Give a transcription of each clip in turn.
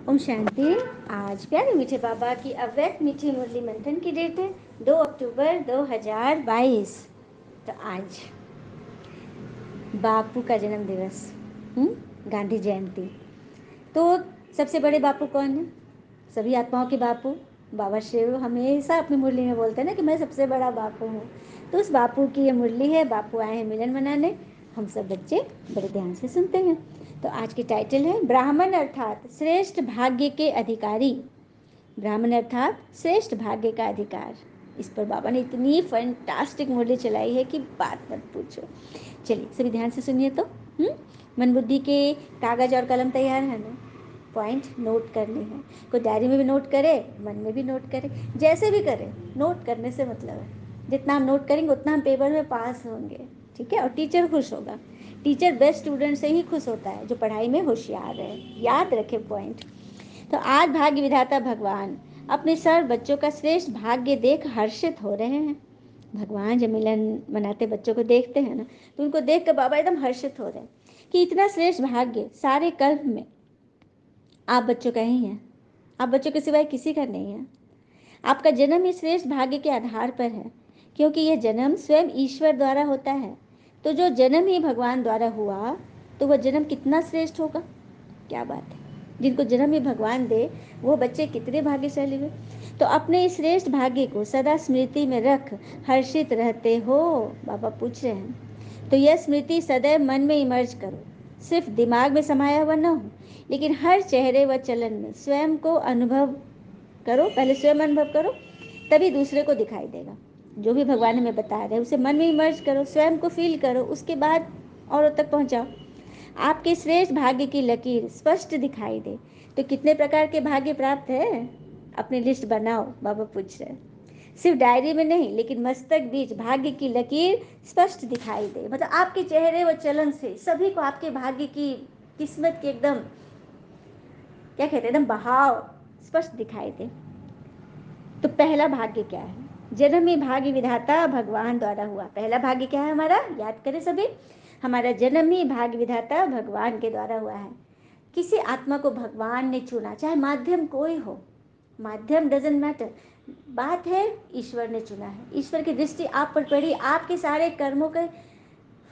ओम शांति। आज प्यारे मीठे बाबा की अव्यक्त मीठी मुरली मंथन की डेट है 2 अक्टूबर 2022। तो आज बापू का जन्म दिवस, गांधी जयंती। तो सबसे बड़े बापू कौन है? सभी आत्माओं के बापू बाबा शिव हमेशा अपनी मुरली में बोलते हैं ना कि मैं सबसे बड़ा बापू हूँ। तो उस बापू की ये मुरली है। बापू आए हैं मिलन मनाने, हम सब बच्चे बड़े ध्यान से सुनते हैं। तो आज की टाइटल है ब्राह्मण अर्थात श्रेष्ठ भाग्य के अधिकारी। ब्राह्मण अर्थात श्रेष्ठ भाग्य का अधिकार। इस पर बाबा ने इतनी फैंटास्टिक मुरली चलाई है कि बात मत पूछो। चलिए सभी ध्यान से सुनिए। तो मन बुद्धि के कागज और कलम तैयार है ना? पॉइंट नोट करने हैं। कोई डायरी में भी नोट करे, मन में भी नोट करे, जैसे भी करे। नोट करने से मतलब है जितना हम नोट करेंगे उतना हम पेपर में पास होंगे, ठीक है? और टीचर खुश होगा। टीचर बेस्ट स्टूडेंट से ही खुश होता है जो पढ़ाई में होशियार है। याद रखे पॉइंट। तो आज भाग्य विधाता भगवान अपने सर्व बच्चों का श्रेष्ठ भाग्य देख हर्षित हो रहे हैं। भगवान जब मिलन मनाते बच्चों को देखते हैं ना, तो उनको देख कर बाबा एकदम हर्षित हो रहे हैं कि इतना श्रेष्ठ भाग्य सारे कल्प में आप बच्चों का ही है। आप बच्चों के सिवाय किसी का नहीं है। आपका जन्म इस श्रेष्ठ भाग्य के आधार पर है, क्योंकि यह जन्म स्वयं ईश्वर द्वारा होता है। तो जो जन्म ही भगवान द्वारा हुआ, तो वह जन्म कितना श्रेष्ठ होगा। क्या बात है! जिनको जन्म ही भगवान दे, वो बच्चे कितने भाग्यशाली हुए। तो अपने इस श्रेष्ठ भाग्य को सदा स्मृति में रख हर्षित रहते हो, बाबा पूछ रहे हैं। तो यह स्मृति सदैव मन में इमर्ज करो। सिर्फ दिमाग में समाया हुआ न हो, लेकिन हर चेहरे व चलन में स्वयं को अनुभव करो। पहले स्वयं अनुभव करो, तभी दूसरे को दिखाई देगा। जो भी भगवान हमें बता रहे हैं उसे मन में इमर्ज करो, स्वयं को फील करो, उसके बाद औरों तक पहुंचाओ। आपके श्रेष्ठ भाग्य की लकीर स्पष्ट दिखाई दे। तो कितने प्रकार के भाग्य प्राप्त है, अपनी लिस्ट बनाओ, बाबा पूछ रहे हैं। सिर्फ डायरी में नहीं, लेकिन मस्तक बीच भाग्य की लकीर स्पष्ट दिखाई दे। मतलब आपके चेहरे व चलन से सभी को आपके भाग्य की, किस्मत की एकदम, क्या कहते हैं, एकदम बहाव स्पष्ट दिखाई दे। तो पहला भाग्य क्या है? जन्म ही भाग्य विधाता भगवान द्वारा हुआ। पहला भाग्य क्या है हमारा? याद करें सभी। हमारा जन्म ही भाग्य विधाता भगवान के द्वारा हुआ है। किसी आत्मा को भगवान ने चुना, चाहे माध्यम कोई हो, माध्यम डजंट मैटर। बात है ईश्वर ने चुना है। ईश्वर की दृष्टि आप पर पड़ी, आपके सारे कर्मों के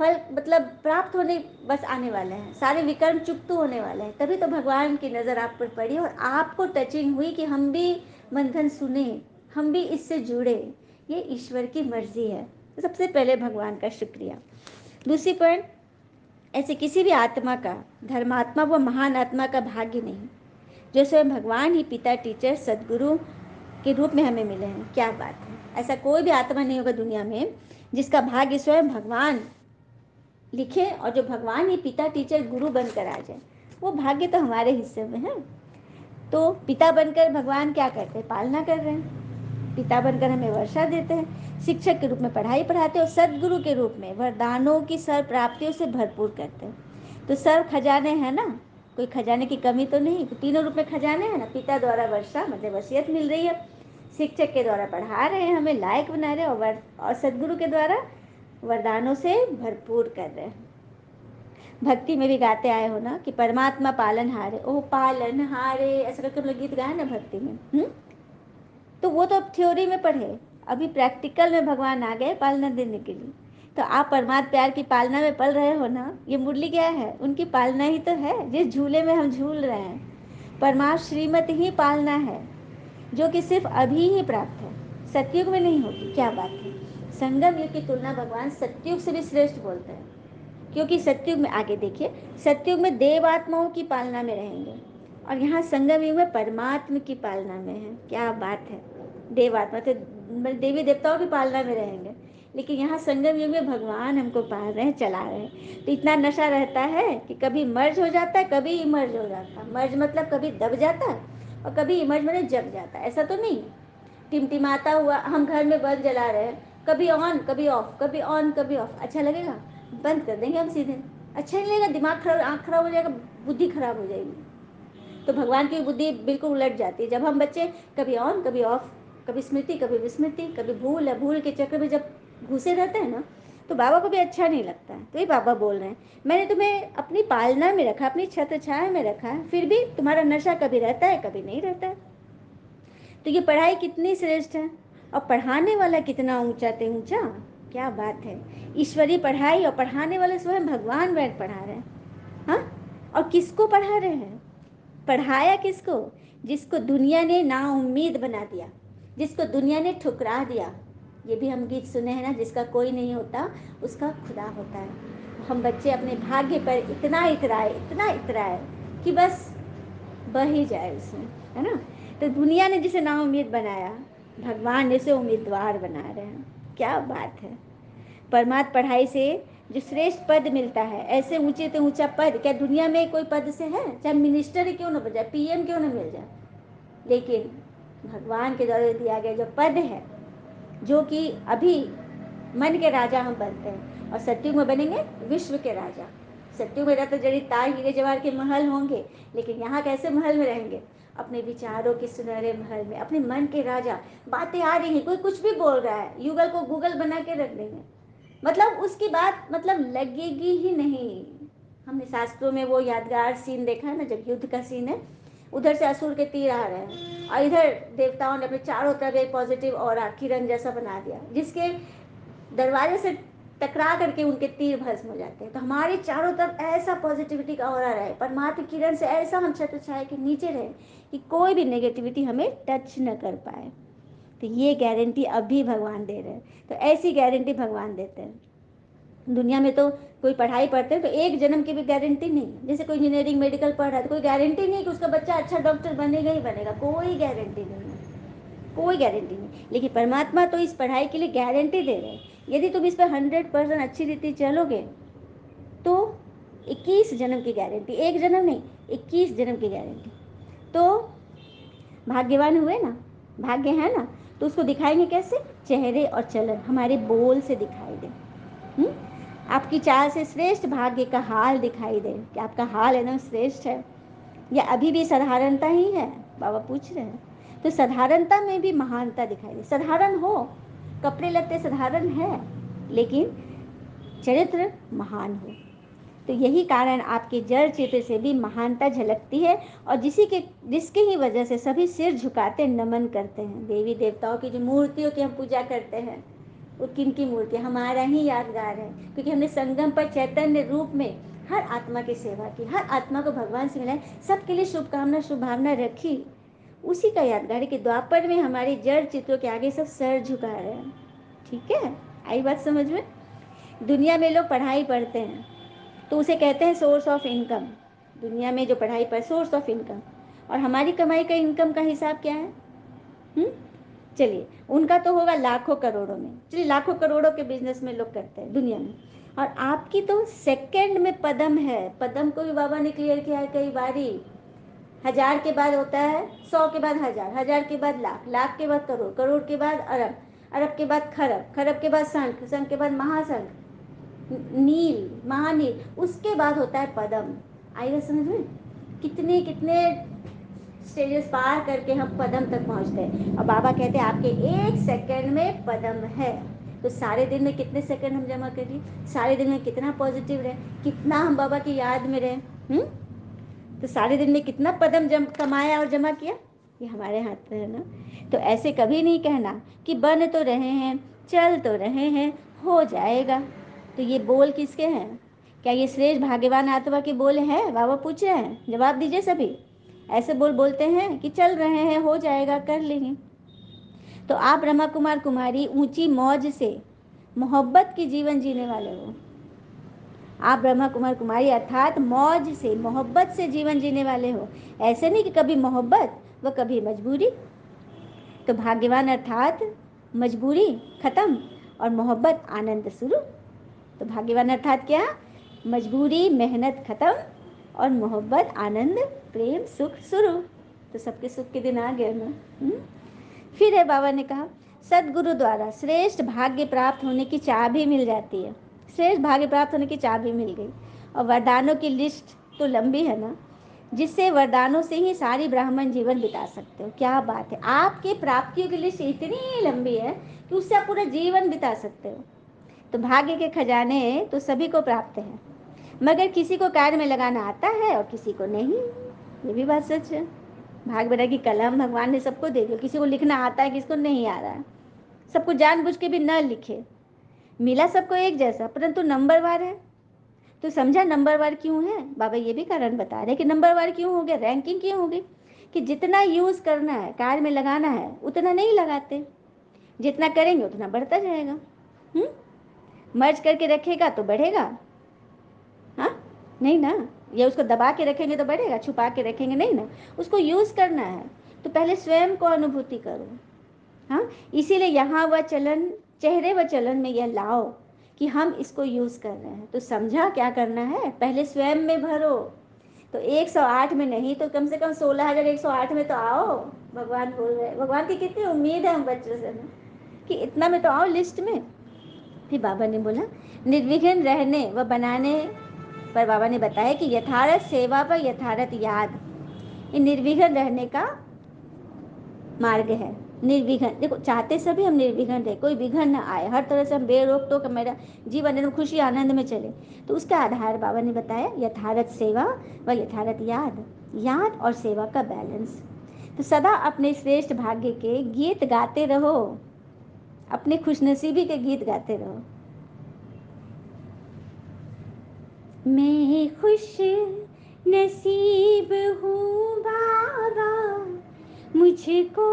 फल मतलब प्राप्त होने बस आने वाले हैं, सारे विकर्म चुकतू होने वाले हैं। तभी तो भगवान की नज़र आप पर पड़ी और आपको टचिंग हुई कि हम भी मंथन सुने, हम भी इससे जुड़े। ये ईश्वर की मर्जी है। तो सबसे पहले भगवान का शुक्रिया। दूसरी पॉइंट, ऐसे किसी भी आत्मा का, धर्मात्मा व महान आत्मा का भाग्य नहीं जो स्वयं भगवान ही पिता, टीचर, सदगुरु के रूप में हमें मिले हैं। क्या बात है! ऐसा कोई भी आत्मा नहीं होगा दुनिया में जिसका भाग्य स्वयं भगवान लिखे और जो भगवान ही पिता, टीचर, गुरु बनकर आ जाए। वो भाग्य तो हमारे हिस्से में है। तो पिता बनकर भगवान क्या करते हैं? पालना कर रहे हैं। पिता बनकर हमें वर्षा देते हैं, शिक्षक के रूप में पढ़ाई पढ़ाते हैं और सदगुरु के रूप में वरदानों की सर्व प्राप्तियों से भरपूर करते हैं। तो सर्व खजाने हैं ना, कोई खजाने की कमी तो नहीं। तो तीनों रूप में खजाने हैं ना। पिता द्वारा वर्षा मतलब वसीयत मिल रही है, शिक्षक के द्वारा पढ़ा रहे हैं, हमें लायक बना रहे हैं, और सदगुरु के द्वारा वरदानों से भरपूर कर रहे हैं। भक्ति में भी गाते आए हो ना कि परमात्मा पालन हारे, ओ पालन हारे, ऐसा करके हम लोग गीत गाए ना भक्ति में। तो वो तो अब थ्योरी में पढ़े, अभी प्रैक्टिकल में भगवान आ गए पालना देने के लिए। तो आप परमात्मा प्यार की पालना में पल रहे हो ना। ये मुरली क्या है? उनकी पालना ही तो है, जिस झूले में हम झूल रहे हैं। परमात्मा श्रीमत ही पालना है, जो कि सिर्फ अभी ही प्राप्त है, सतयुग में नहीं होगी। क्या बात है! संगम युग की तुलना भगवान सतयुग से भी श्रेष्ठ बोलते हैं, क्योंकि सतयुग में, आगे देखिए, सतयुग में देवात्माओं की पालना में रहेंगे और यहाँ संगम युग में परमात्मा की पालना में है। क्या बात है! देवात्मा तो देवी देवताओं की पालना में रहेंगे, लेकिन यहाँ संगम युग में भगवान हमको पाल रहे हैं, चला रहे हैं। तो इतना नशा रहता है कि कभी मर्ज हो जाता है, कभी इमर्ज हो जाता है। मर्ज मतलब कभी दब जाता है और कभी इमर्ज मतलब जग जाता है। ऐसा तो नहीं टिमटिमाता हुआ हम घर में बल्ब जला रहे हैं, कभी ऑन कभी ऑफ, कभी ऑन कभी ऑफ। अच्छा लगेगा? बंद कर देंगे हम सीधे। अच्छा नहीं लगेगा, दिमाग खराब, आँख खराब हो जाएगा, बुद्धि खराब हो जाएगी। तो भगवान की बुद्धि बिल्कुल उलट जाती है जब हम बच्चे कभी ऑन कभी ऑफ, कभी स्मृति कभी विस्मृति, कभी भूल है, भूल के चक्र में जब घुसे रहते हैं ना, तो बाबा को भी अच्छा नहीं लगता है। तो ये बाबा बोल रहे हैं, मैंने तुम्हें अपनी पालना में रखा, अपनी छत्र छाया में रखा है, फिर भी तुम्हारा नशा कभी रहता है कभी नहीं रहता है। तो ये पढ़ाई कितनी श्रेष्ठ है, और पढ़ाने वाला कितना ऊंचा ते ऊंचा। क्या बात है, ईश्वरीय पढ़ाई, और पढ़ाने वाले स्वयं भगवान बैठ पढ़ा रहे हैं। हाँ, और किसको पढ़ा रहे हैं, पढ़ाया किसको, जिसको दुनिया ने नाउम्मीद बना दिया, जिसको दुनिया ने ठुकरा दिया। ये भी हम गीत सुने हैं ना, जिसका कोई नहीं होता उसका खुदा होता है। हम बच्चे अपने भाग्य पर इतना इतराए, इतना इतराए कि बस बह ही जाए उसमें, है ना। तो दुनिया ने जिसे नाउम्मीद बनाया, भगवान ने उसे उम्मीदवार बना रहे हैं। क्या बात है। परमात्मा पढ़ाई से जो श्रेष्ठ पद मिलता है, ऐसे ऊंचे से ऊंचा पद क्या दुनिया में कोई पद से है, चाहे मिनिस्टर ही क्यों ना बन जाए, पीएम क्यों ना मिल जाए, लेकिन भगवान के द्वारा दिया गया जो पद है, जो कि अभी मन के राजा हम बनते हैं, और सत्युग में बनेंगे विश्व के राजा। सत्युग में रहते जड़ी तार हीरे जवाहर के महल होंगे, लेकिन यहाँ कैसे महल में रहेंगे, अपने विचारों के सुनहरे महल में, अपने मन के राजा। बातें आ रही हैं, कोई कुछ भी बोल रहा है, युगल को गूगल बना के रख देंगे, मतलब उसकी बात मतलब लगेगी ही नहीं। हमने शास्त्रों में वो यादगार सीन देखा है ना, जब युद्ध का सीन है, उधर से असुर के तीर आ रहे हैं, और इधर देवताओं ने अपने चारों तरफ एक पॉजिटिव और किरण जैसा बना दिया, जिसके दरवाजे से टकरा करके उनके तीर भस्म हो जाते हैं। तो हमारे चारों तरफ ऐसा पॉजिटिविटी का ऑरा रहे, परमात्मा किरण से ऐसा हम छत्र छाया के नीचे रहे कि कोई भी नेगेटिविटी हमें टच न कर पाए। तो ये गारंटी अभी भगवान दे रहे हैं। तो ऐसी गारंटी भगवान देते हैं। दुनिया में तो कोई पढ़ाई पढ़ते हैं तो एक जन्म की भी गारंटी नहीं है। जैसे कोई इंजीनियरिंग मेडिकल पढ़ रहा है तो कोई गारंटी नहीं है कि उसका बच्चा अच्छा डॉक्टर बनेगा ही बनेगा, कोई गारंटी नहीं है, कोई गारंटी नहीं। लेकिन परमात्मा तो इस पढ़ाई के लिए गारंटी दे रहे हैं, यदि तुम इस पर 100% अच्छी रीति चलोगे तो 21 जन्म की गारंटी, एक जन्म नहीं 21 जन्म की गारंटी। तो भाग्यवान हुए ना, भाग्य है ना, तो उसको दिखाएंगे कैसे, चेहरे और चलन हमारे बोल से दिखाई दे। आपकी चाल से श्रेष्ठ भाग्य का हाल दिखाई दे कि आपका हाल एकदम श्रेष्ठ है या अभी भी साधारणता ही है, बाबा पूछ रहे हैं। तो साधारणता में भी महानता दिखाई दे, साधारण हो, कपड़े लगते साधारण है, लेकिन चरित्र महान हो। तो यही कारण आपके जड़ चित्र से भी महानता झलकती है, और जिसके ही वजह से सभी सिर झुकाते नमन करते हैं। देवी देवताओं की जो मूर्तियों की हम पूजा करते हैं, वो किन की मूर्ति, हमारा ही यादगार है, क्योंकि हमने संगम पर चैतन्य रूप में हर आत्मा की सेवा की, हर आत्मा को भगवान से मिलाए, सबके लिए शुभकामना शुभभावना रखी। उसी का यादगार है कि द्वापर में हमारे जड़ चित्रों के आगे सब सर झुका रहे हैं। ठीक है, आई बात समझ में। दुनिया में लोग पढ़ाई पढ़ते हैं तो उसे कहते हैं सोर्स ऑफ इनकम। दुनिया में जो पढ़ाई पर सोर्स ऑफ इनकम, और हमारी कमाई का इनकम का हिसाब क्या है? चलिए, उनका तो होगा लाखों करोड़ों में, चलिए लाखों करोड़ों के बिजनेस में लोग करते हैं दुनिया में, और आपकी तो सेकंड में पदम है। पदम को भी बाबा ने क्लियर किया है कई बारी। 1000 के बाद होता है 100 के बाद 1000, 1000 के बाद लाख, लाख के बाद करोड़, करोड़ के बाद अरब, अरब के बाद खरब, खरब के बाद शंख, शंख के बाद महाशंख, नील, महानील, उसके बाद होता है पदम। आइए समझ में, कितने कितने स्टेजेस पार करके हम पदम तक पहुंचते हैं। और बाबा कहते हैं आपके एक सेकंड में पदम है। तो सारे दिन में कितने सेकंड हम जमा करिए, सारे दिन में कितना पॉजिटिव रहे, कितना हम बाबा की याद में रहे। तो सारे दिन में कितना पदम कमाया और जमा किया, ये हमारे हाथ में है ना। तो ऐसे कभी नहीं कहना कि बन तो रहे हैं, चल तो रहे हैं, हो जाएगा। तो ये बोल किसके हैं? क्या ये श्रेष्ठ भाग्यवान आत्मा के बोल हैं? बाबा पूछ रहे हैं, जवाब दीजिए सभी। ऐसे बोल बोलते हैं कि चल रहे हैं, हो जाएगा, कर लेंगे। तो आप ब्रह्मा कुमार कुमारी ऊंची मौज से मोहब्बत की जीवन जीने वाले हो। आप ब्रह्मा कुमार कुमारी अर्थात मौज से मोहब्बत से जीवन जीने वाले हो। ऐसे नहीं कि कभी मोहब्बत व कभी मजबूरी। तो भाग्यवान अर्थात मजबूरी खत्म और मोहब्बत आनंद शुरू। तो भाग्यवान अर्थात क्या? मजबूरी मेहनत खत्म और मोहब्बत आनंद प्रेम सुख शुरू। तो सबके सुख के दिन आ गए ना। फिर है बाबा ने कहा सदगुरु द्वारा श्रेष्ठ भाग्य प्राप्त होने की चाबी मिल जाती है। श्रेष्ठ भाग्य प्राप्त होने की चाबी मिल गई। और वरदानों की लिस्ट तो लंबी है ना, जिससे वरदानों से ही सारी ब्राह्मण जीवन बिता सकते हो। क्या बात है, आपके प्राप्तियों की लिस्ट इतनी लंबी है कि उससे आप पूरा जीवन बिता सकते हो। तो भाग्य के खजाने तो सभी को प्राप्त हैं, मगर किसी को कार्य में लगाना आता है और किसी को नहीं। ये भी बात सच है। भाग बेटा की कलम भगवान ने सबको दे दी, किसी को लिखना आता है, किसी को नहीं आ रहा है। सबको जानबूझ के भी न लिखे, मिला सबको एक जैसा, परंतु नंबरवार है। तो समझा नंबरवार क्यों है? बाबा ये भी कारण बता रहे कि नंबरवार क्यों हो गया, रैंकिंग क्यों हो गई, कि जितना यूज करना है, कार्य में लगाना है, उतना नहीं लगाते। जितना करेंगे उतना बढ़ता जाएगा। मर्ज करके रखेगा तो बढ़ेगा, हाँ नहीं ना। ये उसको दबा के रखेंगे तो बढ़ेगा, छुपा के रखेंगे नहीं ना। उसको यूज करना है तो पहले स्वयं को अनुभूति करो। हाँ, इसीलिए यहाँ वह चलन, चेहरे व चलन में यह लाओ कि हम इसको यूज कर रहे हैं। तो समझा क्या करना है, पहले स्वयं में भरो। तो 108 में नहीं तो कम से कम 16,108 में तो आओ। भगवान बोल रहे हैं, भगवान की कितनी उम्मीद है हम बच्चों से ना, कि इतना में तो आओ लिस्ट में। फिर बाबा ने बोला निर्विघ्न रहने व बनाने पर बाबा ने बताया कि यथार्थ सेवा व यथार्थ याद, ये निर्विघ्न रहने का मार्ग है। निर्विघ्न देखो, चाहते सभी हम निर्विघ्न रहे, कोई विघ्न न आए, हर तरह से हम बेरोक टोक मेरा जीवन एकदम खुशी आनंद में चले। तो उसका आधार बाबा ने बताया यथार्थ सेवा व यथार्थ याद, याद और सेवा का बैलेंस। तो सदा अपने श्रेष्ठ भाग्य के गीत गाते रहो, अपने खुशनसीबी के गीत गाते रहो। मैं खुश नसीब हूँ बाबा, मुझको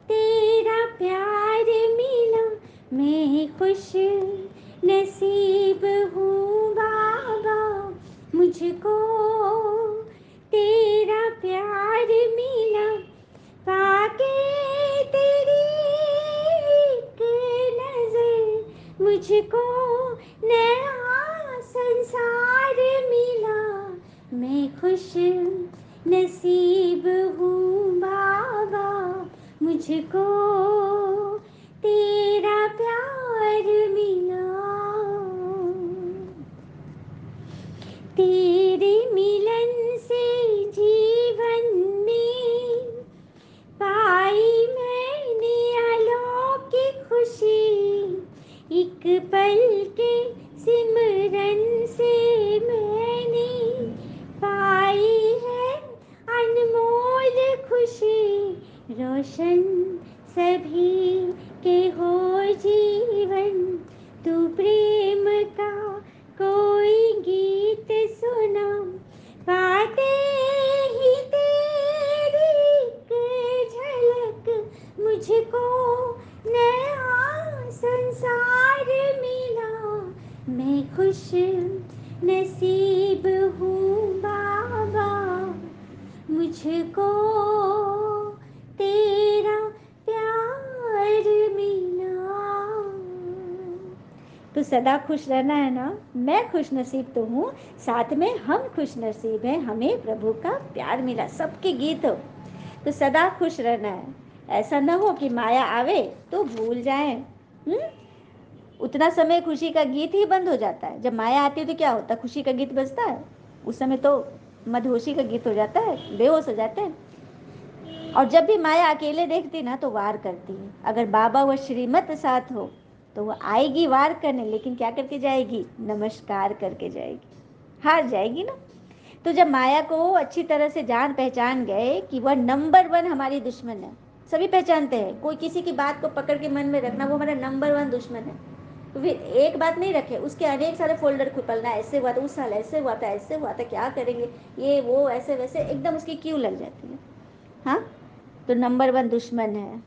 तेरा प्यार मिला। मैं खुश नसीब हूँ बाबा, मुझको तेरा प्यार मिला। पाके तेरी एक नजर, मुझको नया संसार मिला। मैं खुश नसीब हूँ बाबा, मुझको तेरा प्यार मिला। तेरे मिलन से जीवन में पाई मैंने अलौकिक खुशी। एक पल के सिमरन से मैंने पाई है अनमोल खुशी। रोशन सभी के हो जीवन, तू प्रेम का कोई गीत सुना। पाते ही तेरी एक झलक, मुझको नया संसार मिला। मैं खुश नसीब हूँ बाबा, मुझको तेरा प्यार मिला। तो सदा खुश रहना है ना। मैं खुश नसीब तो हूँ, साथ में हम खुश नसीब हैं, हमें प्रभु का प्यार मिला। सबके गीत हो तो सदा खुश रहना है। ऐसा न हो कि माया आवे तो भूल जाए। उतना समय खुशी का गीत ही बंद हो जाता है। जब माया आती है तो क्या होता है, खुशी का गीत बजता है, उस समय तो मदहोशी का गीत हो जाता है, बेहोश हो जाते हैं। और जब भी माया अकेले देखती ना तो वार करती है। अगर बाबा व श्रीमत साथ हो तो वो आएगी वार करने, लेकिन क्या करके जाएगी, नमस्कार करके जाएगी, हार जाएगी ना। तो जब माया को अच्छी तरह से जान पहचान गए कि वह नंबर 1 हमारी दुश्मन है, सभी पहचानते हैं, कोई किसी की बात को पकड़ के मन में रखना वो हमारा नंबर 1 दुश्मन है। तो फिर एक बात नहीं रखे, उसके अनेक सारे फोल्डर खुलना, ऐसे हुआ था उस साल, ऐसे हुआ था, ऐसे हुआ था, क्या करेंगे, ये वो ऐसे वैसे, एकदम उसकी क्यों लग जाती है। हाँ, तो नंबर 1 दुश्मन है।